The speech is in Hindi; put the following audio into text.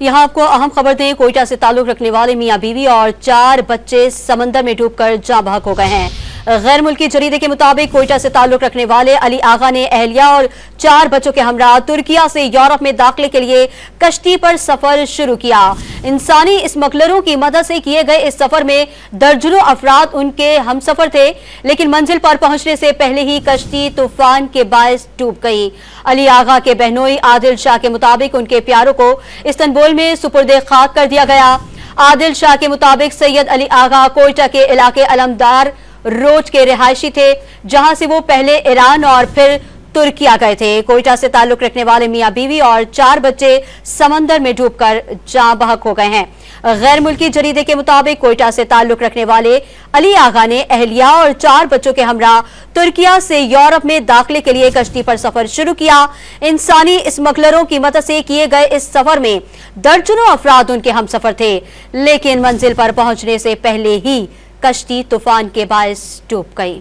यहाँ आपको अहम खबर दें, कोयटा से ताल्लुक रखने वाले मियां बीवी और 4 बच्चे समंदर में डूबकर जाँ बहक हो गए हैं। गैर मुल्की जरीदे के मुताबिक कोयटा से ताल्लुक रखने वाले अली आगा ने अहलिया और 4 बच्चों के हमरा तुर्किया से यूरोप में दाखिले के लिए कश्ती पर सफर शुरू किया। इंसानी स्मगलरों की मदद से किए गए इस सफर में दर्जनों अफराद उनके हमसफर थे, लेकिन मंजिल पर पहुंचने से पहले ही कश्ती तूफान के बायस डूब गई। अली आगा के बहनोई आदिल शाह के मुताबिक उनके प्यारों को इस्तांबुल में सुपुर्दे खाक कर दिया गया। आदिल शाह के मुताबिक सैयद अली आगा कोयटा के इलाके अलमदार रोज के रिहायशी थे, जहां से वो पहले ईरान और फिर तुर्किया गए थे। कोयटा से ताल्लुक रखने वाले मियां बीवी और 4 बच्चे समंदर में डूबकर जाँ बहक हो गए हैं। गैर मुल्की जरीदे के मुताबिक कोयटा से ताल्लुक रखने वाले अली आगा ने अहलिया और 4 बच्चों के हमरा तुर्किया से यूरोप में दाखिले के लिए कश्ती पर सफर शुरू किया। इंसानी स्मगलरों की मदद से किए गए इस सफर में दर्जनों अफराद उनके हमसफर थे, लेकिन मंजिल पर पहुंचने से पहले ही कश्ती तूफान के बायस डूब गई।